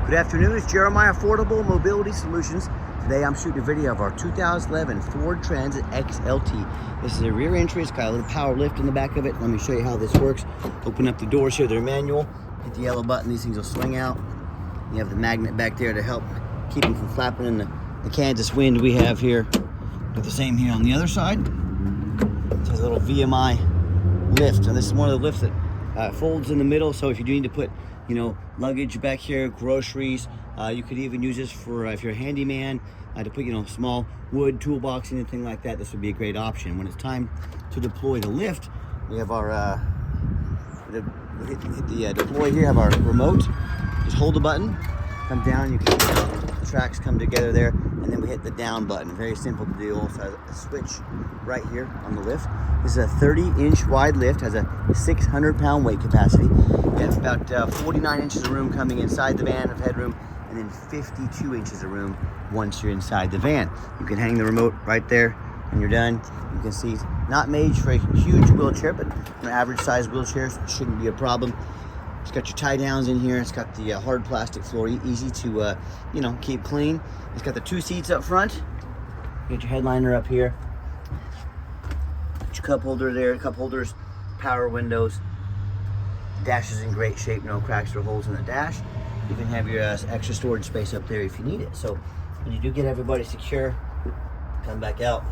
Good afternoon, it's Jeremiah Affordable Mobility Solutions. Today I'm shooting a video of our 2011 Ford Transit XLT. This is a rear entry, it's got a little power lift in the back of it. Let me show you how this works. Open up the doors here, they're manual. Hit the yellow button, these things will swing out. You have the magnet back there to help keep them from flapping in the Kansas wind we have here. Do the same here on the other side. It has a little VMI lift, and this is one of the lifts that folds in the middle, so if you do need to put luggage back here, groceries, you could even use this for if you're a handyman, to put small wood toolbox, anything like that. This would be a great option. When it's time to deploy the lift, we have our hit the deploy here, have our remote. Just hold the button, come down, you can see the tracks come together there, and then we hit the down button. Very simple to do. Also has a switch right here on the lift. This is a 30-inch wide lift, has a 600-pound weight capacity. You have about 49 inches of room coming inside the van of headroom, and then 52 inches of room once you're inside the van. You can hang the remote right there when you're done. You can see it's not made for a huge wheelchair, but for average size wheelchairs, it shouldn't be a problem. It's got your tie downs in here. It's got the hard plastic floor, easy to keep clean. It's got the 2 seats up front. You got your headliner up here. Got your cup holder there, cup holders, power windows. Dash is in great shape, no cracks or holes in the dash. You can have your extra storage space up there if you need it. So when you do get everybody secure, come back out,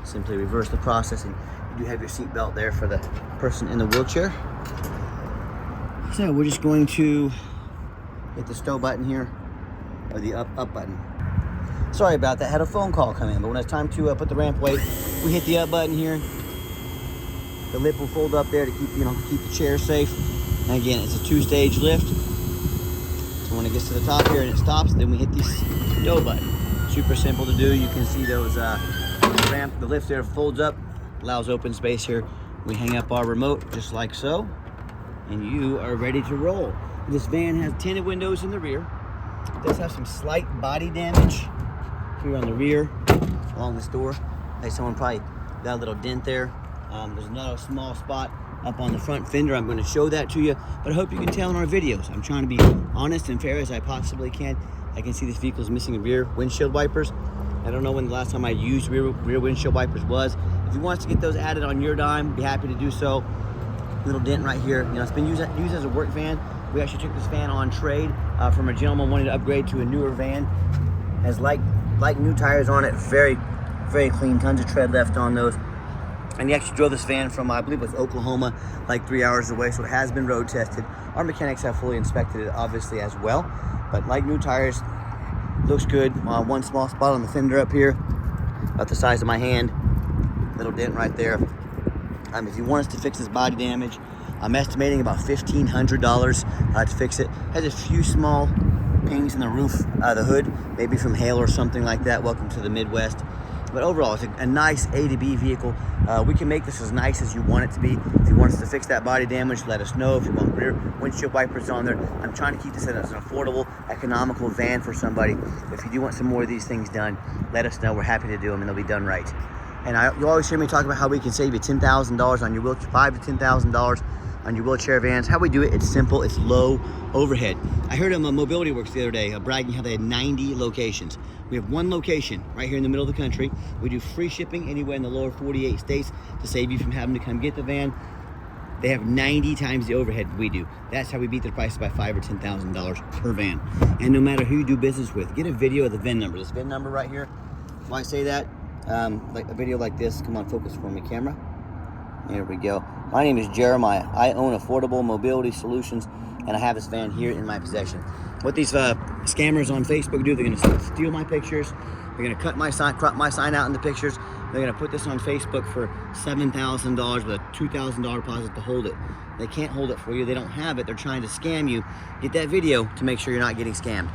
simply reverse the process, and you do have your seat belt there for the person in the wheelchair. So we're just going to hit the stow button here, or the up button. Sorry about that, had a phone call come in, but when it's time to put the ramp weight, we hit the up button here. The lip will fold up there to keep keep the chair safe. And again, it's a 2-stage lift. So when it gets to the top here and it stops, then we hit the stow button. Super simple to do. You can see those the lift there folds up, allows open space here. We hang up our remote just like so, and you are ready to roll. This van has tinted windows in the rear. It does have some slight body damage here on the rear along this door. Like someone probably got a little dent there. There's another small spot up on the front fender. I'm going to show that to you, but I hope you can tell in our videos. I'm trying to be honest and fair as I possibly can. I can see this vehicle is missing rear windshield wipers. I don't know when the last time I used rear windshield wipers was. If you want us to get those added on your dime, be happy to do so. Little dent right here. It's been used as a work van. We actually took this van on trade from a gentleman wanting to upgrade to a newer van. Has like new tires on it. Very, very clean. Tons of tread left on those. And he actually drove this van from, I believe it was Oklahoma, like 3 hours away. So it has been road tested. Our mechanics have fully inspected it, obviously, as well. But like new tires, looks good. One small spot on the fender up here, about the size of my hand. Little dent right there. If you want us to fix this body damage, I'm estimating about $1,500 to fix it. Has a few small pings in the roof, the hood, maybe from hail or something like that. Welcome to the Midwest. But overall, it's a nice A to B vehicle. We can make this as nice as you want it to be. If you want us to fix that body damage, let us know. If you want rear windshield wipers on there, I'm trying to keep this as an affordable, economical van for somebody. If you do want some more of these things done, let us know. We're happy to do them, and they'll be done right. And you always hear me talk about how we can save you $10,000 on your wheelchair, $5,000 to $10,000 on your wheelchair vans. How we do it, it's simple, it's low overhead. I heard on Mobility Works the other day bragging how they had 90 locations. We have one location right here in the middle of the country. We do free shipping anywhere in the lower 48 states to save you from having to come get the van. They have 90 times the overhead we do. That's how we beat the price by $5,000 or $10,000 per van. And no matter who you do business with, get a video of the VIN number. This VIN number right here. Why I say that? Like a video like this. Come on, focus for me, camera. There we go. My name is Jeremiah. I own Affordable Mobility Solutions, and I have this van here in my possession. What these scammers on Facebook do, they're going to steal my pictures. They're going to cut my sign, crop my sign out in the pictures. They're going to put this on Facebook for $7,000 with a $2,000 deposit to hold it. They can't hold it for you. They don't have it. They're trying to scam you. Get that video to make sure you're not getting scammed.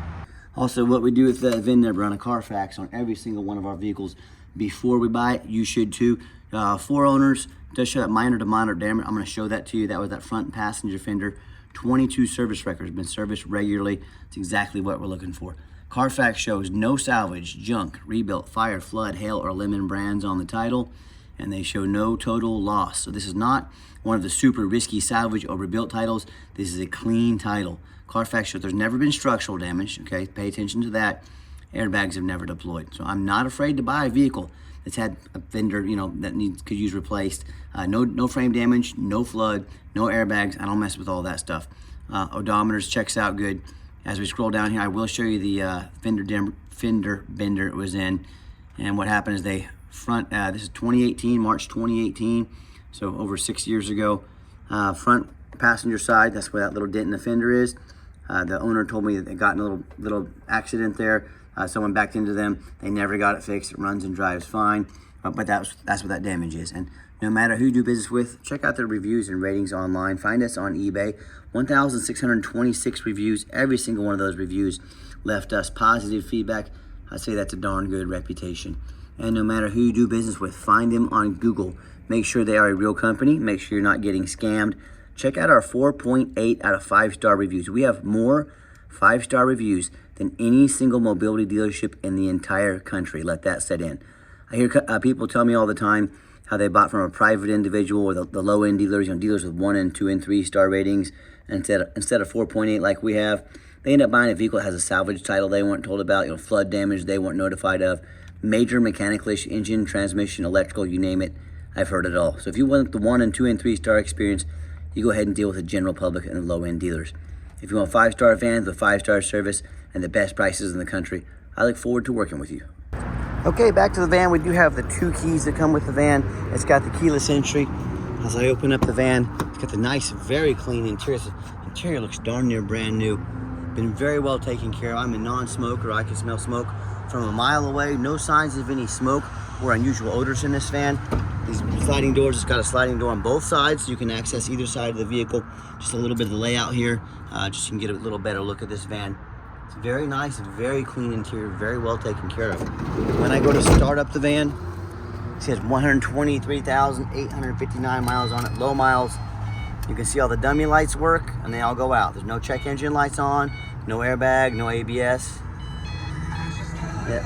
Also, what we do with the VIN number on a Carfax on every single one of our vehicles before we buy it, you should too. 4 owners, does show that minor to moderate damage. I'm going to show that to you. That was that front passenger fender. 22 service records, been serviced regularly. It's exactly what we're looking for. Carfax shows no salvage, junk, rebuilt, fire, flood, hail, or lemon brands on the title, and they show no total loss. So this is not one of the super risky salvage or rebuilt titles. This is a clean title. Carfax shows there's never been structural damage, okay? Pay attention to that. Airbags have never deployed. So I'm not afraid to buy a vehicle that's had a fender, you know, that could use replaced. No frame damage, no flood, no airbags. I don't mess with all that stuff. Odometers checks out good. As we scroll down here, I will show you the fender bender it was in. And what happened is this is 2018, March 2018, so over 6 years ago. Front passenger side, that's where that little dent in the fender is. The owner told me that they got in a little accident there. Someone backed into them. They never got it fixed. It runs and drives fine, but that's what that damage is. And no matter who you do business with, check out their reviews and ratings online. Find us on eBay. 1,626 reviews. Every single one of those reviews left us positive feedback. I say that's a darn good reputation. And no matter who you do business with, find them on Google. Make sure they are a real company. Make sure you're not getting scammed. Check out our 4.8 out of 5-star reviews. We have more 5-star reviews than any single mobility dealership in the entire country. Let that set in. I hear people tell me all the time how they bought from a private individual or the low-end dealers, dealers with 1 and 2 and 3-star ratings instead of 4.8 like we have. They end up buying a vehicle that has a salvage title they weren't told about, flood damage they weren't notified of, major mechanical issue, engine, transmission, electrical, you name it. I've heard it all. So if you want the 1 and 2 and 3-star experience, you go ahead and deal with the general public and the low-end dealers. If you want 5-star vans with 5-star service and the best prices in the country, I look forward to working with you. Okay, back to the van. We do have the 2 keys that come with the van. It's got the keyless entry. As I open up the van, it's got the nice, very clean interior. The interior looks darn near brand new. Been very well taken care of. I'm a non-smoker. I can smell smoke from a mile away. No signs of any smoke or unusual odors in this van. These sliding doors, it's got a sliding door on both sides, so you can access either side of the vehicle. Just a little bit of the layout here, just so you can get a little better look at this van. It's very nice, very clean interior, very well taken care of. When I go to start up the van, it says 123,859 miles on it, low miles. You can see all the dummy lights work, and they all go out. There's no check engine lights on, no airbag, no ABS. Yeah.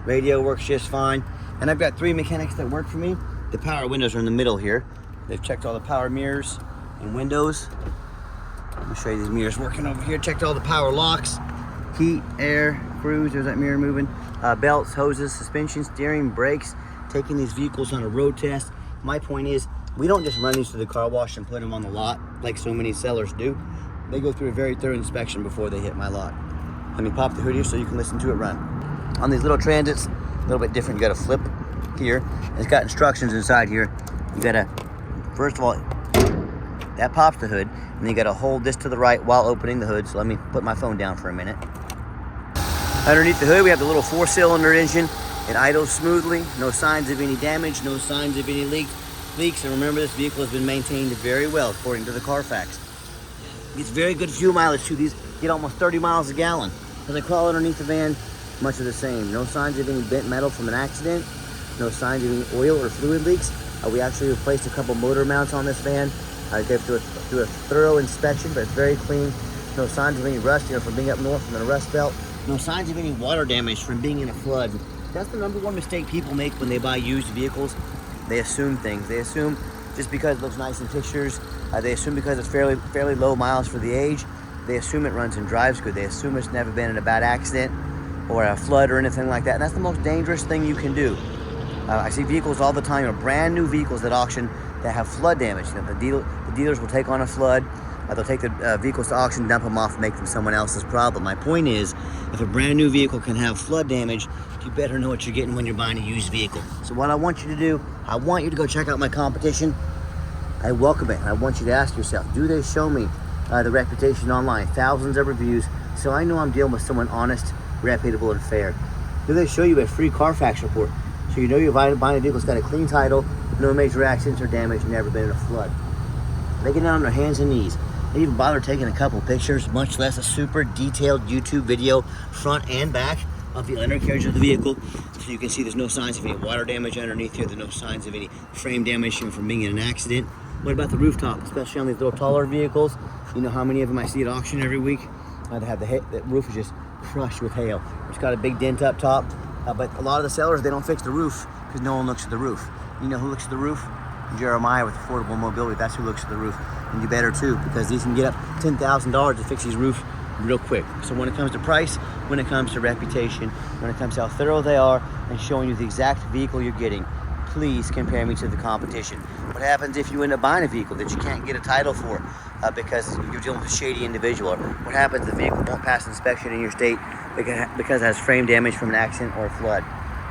Radio works just fine. And I've got 3 mechanics that work for me. The power windows are in the middle here. They've checked all the power mirrors and windows. Let me show you these mirrors working over here. Checked all the power locks, heat, air, cruise. There's that mirror moving. Belts, hoses, suspension, steering, brakes. Taking these vehicles on a road test. My point is, we don't just run these to the car wash and put them on the lot like so many sellers do. They go through a very thorough inspection before they hit my lot. Let me pop the hood here so you can listen to it run. On these little Transits, a little bit different. You got to flip here. It's got instructions inside here. You got to, first of all, that pops the hood, and then you got to hold this to the right while opening the hood. So let me put my phone down for a minute. Underneath the hood, we have the little 4-cylinder engine. It idles smoothly. No signs of any damage. No signs of any leaks. And remember, this vehicle has been maintained very well according to the Carfax. Gets very good fuel mileage too. These get almost 30 miles a gallon. As I crawl underneath the van, much of the same. No signs of any bent metal from an accident. No signs of any oil or fluid leaks. We actually replaced a couple motor mounts on this van. I gave it through a thorough inspection, but it's very clean. No signs of any rust, from being up north from a rust belt. No signs of any water damage from being in a flood. That's the number one mistake people make when they buy used vehicles. They assume things. They assume just because it looks nice in pictures. They assume because it's fairly low miles for the age. They assume it runs and drives good. They assume it's never been in a bad accident or a flood or anything like that. And that's the most dangerous thing you can do. I see vehicles all the time, brand new vehicles at auction that have flood damage. The dealers will take on a flood. They'll take the vehicles to auction, dump them off, and make them someone else's problem. My point is, if a brand new vehicle can have flood damage, you better know what you're getting when you're buying a used vehicle. So what I want you to do, I want you to go check out my competition. I welcome it. I want you to ask yourself, do they show me the reputation online? Thousands of reviews, so I know I'm dealing with someone honest, reputable, and fair. Do they show you a free Carfax report? So you know you're buying a vehicle that's got a clean title, no major accidents or damage, never been in a flood. They get down on their hands and knees. They even bother taking a couple pictures, much less a super detailed YouTube video, front and back, of the undercarriage of the vehicle. So you can see there's no signs of any water damage underneath here. There's no signs of any frame damage from being in an accident. What about the rooftop, especially on these little taller vehicles? You know how many of them I see at auction every week? They have the roof is just crushed with hail. It's got a big dent up top. But a lot of the sellers, they don't fix the roof because no one looks at the roof. You know who looks at the roof? Jeremiah with Affordable Mobility. That's who looks at the roof. and you better too, because these can get up $10,000 to fix these roofs real quick. So when it comes to price, when it comes to reputation, when it comes to how thorough they are and showing you the exact vehicle you're getting, please compare me to the competition. What happens if you end up buying a vehicle that you can't get a title for because you're dealing with a shady individual? Or what happens if the vehicle won't pass inspection in your state because it has frame damage from an accident or a flood?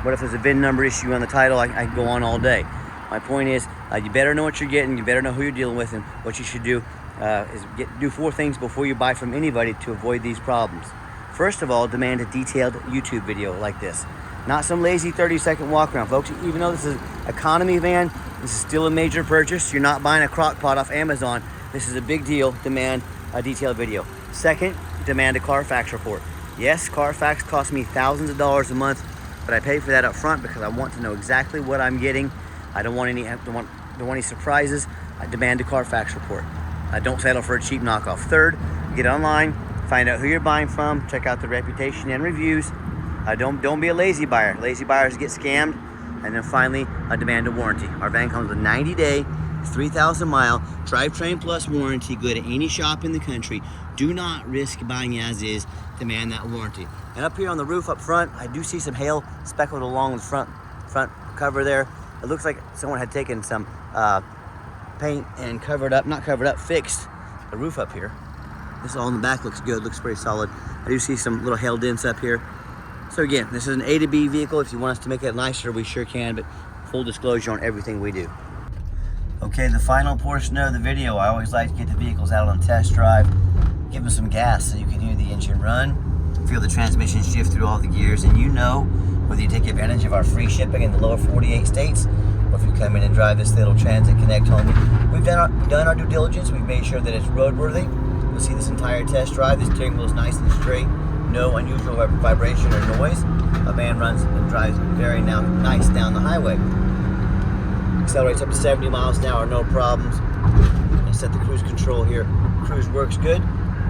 What if there's a VIN number issue on the title? I can go on all day. My point is, you better know what you're getting, you better know who you're dealing with, and what you should do is do 4 things before you buy from anybody to avoid these problems. First of all, demand a detailed YouTube video like this. Not some lazy 30-second walk around, folks. Even though this is an economy van, this is still a major purchase. You're not buying a crock pot off Amazon. This is a big deal. Demand a detailed video. Second, demand a Carfax report. Yes, Carfax costs me thousands of dollars a month, but I pay for that up front because I want to know exactly what I'm getting. I don't want any surprises. I demand a Carfax report. I don't settle for a cheap knockoff. Third, get online, find out who you're buying from, check out the reputation and reviews. Don't be a lazy buyer. Lazy buyers get scammed. And then finally, demand a warranty. Our van comes with a 90-day, 3,000-mile drivetrain plus warranty, good at any shop in the country. Do not risk buying as is. Demand that warranty. And up here on the roof up front, I do see some hail speckled along the front cover there. It looks like someone had taken some paint and fixed the roof up here. This all in the back looks good, looks pretty solid. I do see some little hail dents up here. So again, this is an A to B vehicle. If you want us to make it nicer, we sure can, but full disclosure on everything we do. Okay, the final portion of the video, I always like to get the vehicles out on test drive, give them some gas so you can hear the engine run, feel the transmission shift through all the gears, and you know whether you take advantage of our free shipping in the lower 48 states, or if you come in and drive this little Transit Connect home. We've done our due diligence. We've made sure that it's roadworthy. You'll see this entire test drive. The steering wheel is nice and straight. No unusual vibration or noise. A van runs and drives very nice down the highway. Accelerates up to 70 miles an hour, no problems. I set the cruise control here. Cruise works good,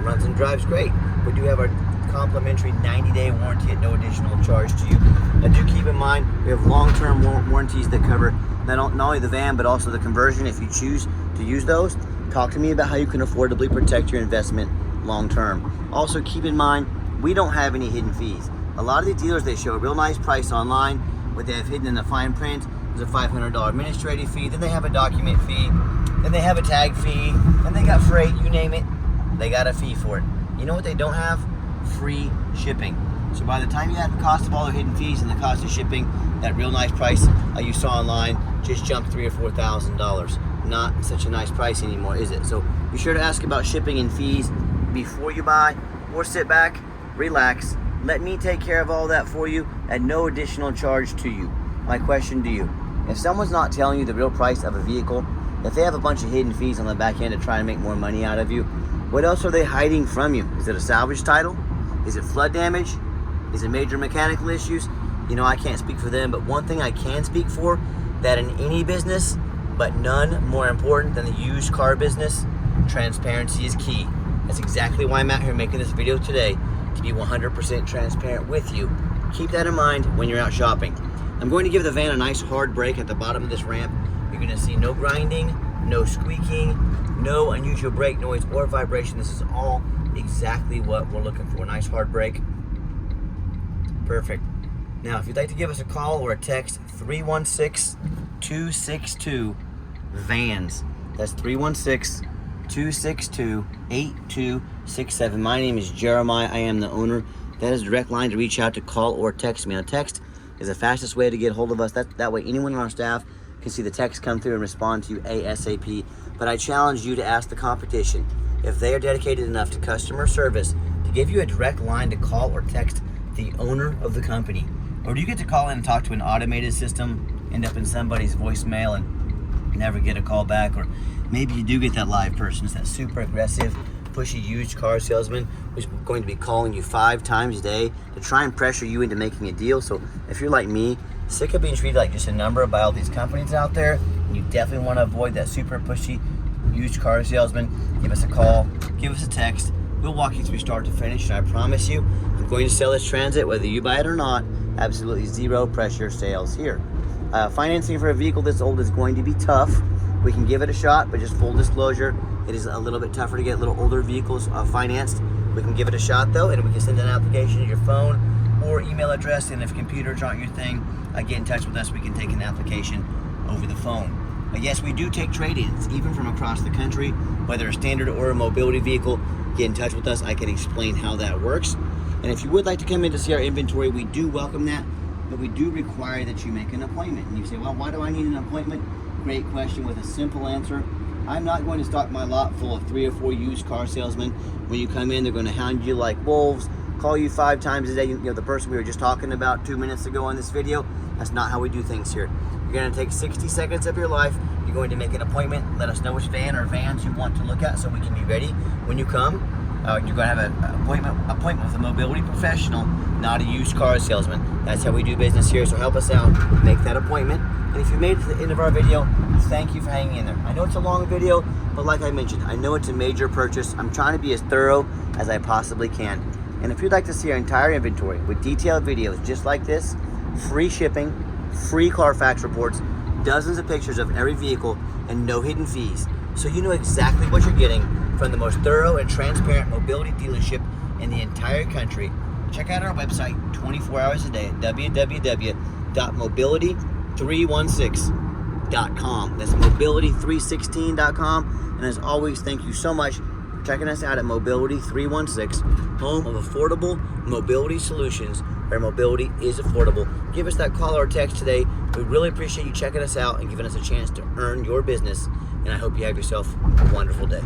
runs and drives great. We do have our complimentary 90-day warranty at no additional charge to you. Now do keep in mind, we have long-term warranties that cover not only the van, but also the conversion if you choose to use those. Talk to me about how you can affordably protect your investment long-term. Also keep in mind, we don't have any hidden fees. A lot of the dealers, they show a real nice price online. What they have hidden in the fine print is a $500 administrative fee. Then they have a document fee. Then they have a tag fee. Then they got freight, you name it. They got a fee for it. You know what they don't have? Free shipping. So by the time you add the cost of all the hidden fees and the cost of shipping, that real nice price you saw online just jumped $3,000 or $4,000. Not such a nice price anymore, is it? So be sure to ask about shipping and fees before you buy, or sit back, relax, let me take care of all that for you at no additional charge to you. My question to you, if someone's not telling you the real price of a vehicle, if they have a bunch of hidden fees on the back end to try to make more money out of you, what else are they hiding from you? Is it a salvage title? Is it flood damage? Is it major mechanical issues? You know, I can't speak for them, but one thing I can speak for, that in any business, but none more important than the used car business, transparency is key. That's exactly why I'm out here making this video today, to be 100% transparent with you. Keep that in mind when you're out shopping. I'm going to give the van a nice hard brake at the bottom of this ramp. You're going to see no grinding, no squeaking, no unusual brake noise or vibration. This is all exactly what we're looking for. Nice hard brake. Perfect. Now, if you'd like to give us a call or a text, 316-262-VANS. That's 316-262-8267. My name is Jeremiah. I am the owner. That is a direct line to reach out to, call, or text me. A text is the fastest way to get hold of us. That way anyone on our staff can see the text come through and respond to you ASAP. But I challenge you to ask the competition if they are dedicated enough to customer service to give you a direct line to call or text the owner of the company. Or do you get to call in and talk to an automated system, end up in somebody's voicemail and never get a call back? Or maybe you do get that live person. It's that super aggressive, pushy used car salesman who's going to be calling you 5 times a day to try and pressure you into making a deal. So if you're like me, sick of being treated like just a number by all these companies out there, and you definitely want to avoid that super pushy used car salesman, give us a call, give us a text. We'll walk you through start to finish, and I promise you, I'm going to sell this Transit, whether you buy it or not. Absolutely zero pressure sales here. Financing for a vehicle this old is going to be tough. We can give it a shot, but just full disclosure, It is a little bit tougher to get little older vehicles financed. We can give it a shot though, and we can send an application to your phone or email address, and if computers aren't your thing, get in touch with us. We can take an application over the phone. But yes, we do take trade-ins, even from across the country, whether a standard or a mobility vehicle. Get in touch with us. I can explain how that works. And if you would like to come in to see our inventory, we do welcome that, but we do require that you make an appointment. And you say, well, why do I need an appointment? Great question with a simple answer. I'm not going to stock my lot full of 3 or 4 used car salesmen. When you come in, they're going to hound you like wolves, call you 5 times a day. You know, the person we were just talking about 2 minutes ago in this video. That's not how we do things here. You're going to take 60 seconds of your life. You're going to make an appointment. Let us know which van or vans you want to look at so we can be ready when you come. You're going to have an appointment with a mobility professional, not a used car salesman. That's how we do business here. So help us out. Make that appointment. And if you made it to the end of our video, thank you for hanging in there. I know it's a long video, but like I mentioned, I know it's a major purchase. I'm trying to be as thorough as I possibly can. And if you'd like to see our entire inventory with detailed videos just like this, free shipping, free Carfax reports, dozens of pictures of every vehicle, and no hidden fees, so you know exactly what you're getting from the most thorough and transparent mobility dealership in the entire country, check out our website 24 hours a day at www.mobility316.com. That's mobility316.com. And as always, thank you so much for checking us out at Mobility 316, home of affordable mobility solutions, where mobility is affordable. Give us that call or text today. We really appreciate you checking us out and giving us a chance to earn your business. And I hope you have yourself a wonderful day.